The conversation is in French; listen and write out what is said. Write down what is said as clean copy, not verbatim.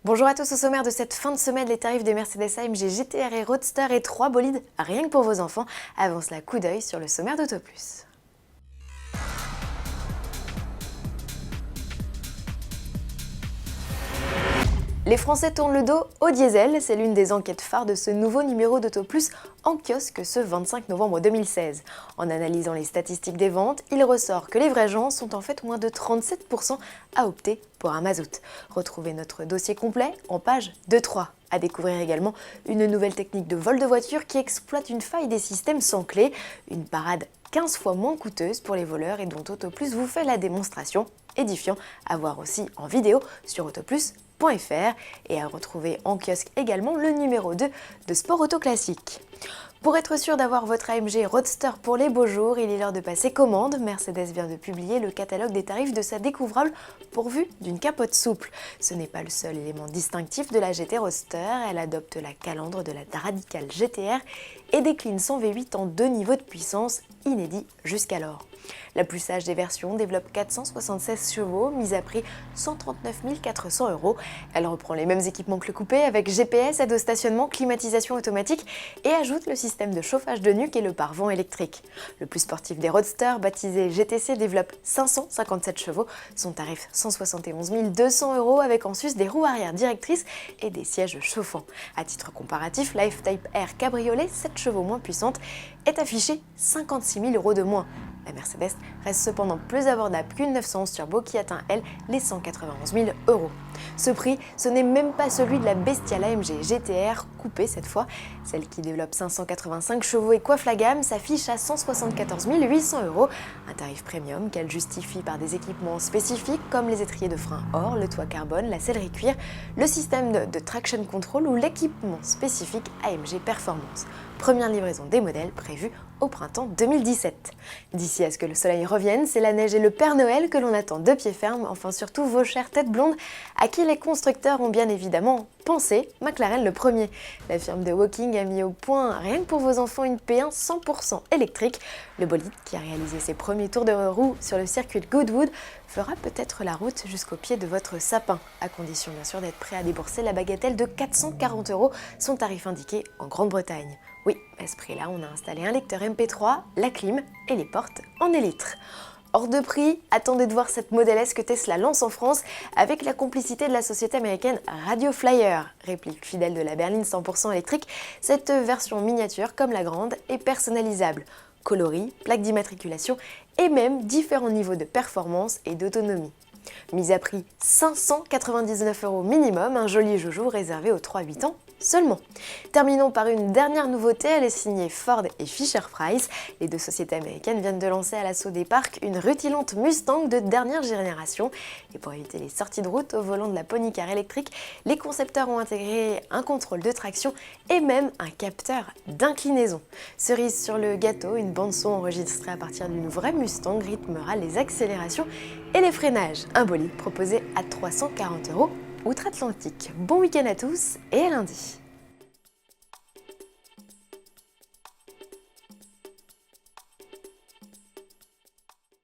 Bonjour à tous, au sommaire de cette fin de semaine, les tarifs de Mercedes AMG GT-R et Roadster et 3 bolides rien que pour vos enfants. Avant cela, coup d'œil sur le sommaire d'Autoplus. Les Français tournent le dos au diesel, c'est l'une des enquêtes phares de ce nouveau numéro d'Autoplus en kiosque ce 25 novembre 2016. En analysant les statistiques des ventes, il ressort que les vrais gens sont en fait moins de 37% à opter pour un mazout. Retrouvez notre dossier complet en page 2-3. À découvrir également une nouvelle technique de vol de voiture qui exploite une faille des systèmes sans clé, une parade 15 fois moins coûteuse pour les voleurs et dont Autoplus vous fait la démonstration, édifiant à voir aussi en vidéo sur autoplus.fr et à retrouver en kiosque également le numéro 2 de Sport Auto Classique. Pour être sûr d'avoir votre AMG Roadster pour les beaux jours, il est l'heure de passer commande. Mercedes vient de publier le catalogue des tarifs de sa découvrable pourvu d'une capote souple. Ce n'est pas le seul élément distinctif de la GT Roadster, elle adopte la calandre de la Radical GT-R et décline son V8 en 2 niveaux de puissance inédits jusqu'alors. La plus sage des versions développe 476 chevaux, mise à prix 139 400 €. Elle reprend les mêmes équipements que le coupé avec GPS, aide au stationnement, climatisation automatique et ajoute le système de chauffage de nuque et le pare-vent électrique. Le plus sportif des Roadsters, baptisé GTC, développe 557 chevaux, son tarif 171 200 € avec en sus des roues arrière directrices et des sièges chauffants. À titre comparatif, la F-Type R Cabriolet, 7 chevaux moins puissante, est affichée 56 000 € de moins. La Mercedes reste cependant plus abordable qu'une 911 Turbo qui atteint, elle, les 191 000 €. Ce prix, ce n'est même pas celui de la bestiale AMG GT-R coupée cette fois. Celle qui développe 585 chevaux et coiffe la gamme s'affiche à 174 800 €, un tarif premium qu'elle justifie par des équipements spécifiques comme les étriers de frein or, le toit carbone, la sellerie cuir, le système de traction control ou l'équipement spécifique AMG Performance. Première livraison des modèles prévue au printemps 2017. D'ici à ce que le soleil revienne, c'est la neige et le Père Noël que l'on attend de pied ferme, enfin surtout vos chères têtes blondes, à qui les constructeurs ont bien évidemment pensé, McLaren le premier. La firme de Woking a mis au point, rien que pour vos enfants, une P1 100% électrique. Le bolide, qui a réalisé ses premiers tours de roue sur le circuit de Goodwood, fera peut-être la route jusqu'au pied de votre sapin, à condition bien sûr d'être prêt à débourser la bagatelle de 440 €, son tarif indiqué en Grande-Bretagne. Oui, à ce prix-là, on a installé un lecteur MP3, la clim et les portes en élytre. Hors de prix, attendez de voir cette Model S que Tesla lance en France avec la complicité de la société américaine Radio Flyer. Réplique fidèle de la berline 100% électrique, cette version miniature, comme la grande, est personnalisable. Coloris, plaques d'immatriculation et même différents niveaux de performance et d'autonomie. Mise à prix 599 € minimum, un joli joujou réservé aux 3-8 ans seulement. Terminons par une dernière nouveauté, elle est signée Ford et Fisher-Price. Les deux sociétés américaines viennent de lancer à l'assaut des parcs une rutilante Mustang de dernière génération. Et pour éviter les sorties de route au volant de la Pony Car électrique, les concepteurs ont intégré un contrôle de traction et même un capteur d'inclinaison. Cerise sur le gâteau, une bande-son enregistrée à partir d'une vraie Mustang rythmera les accélérations et les freinages. Un bolide proposé à 340 € outre-Atlantique. Bon week-end à tous et à lundi.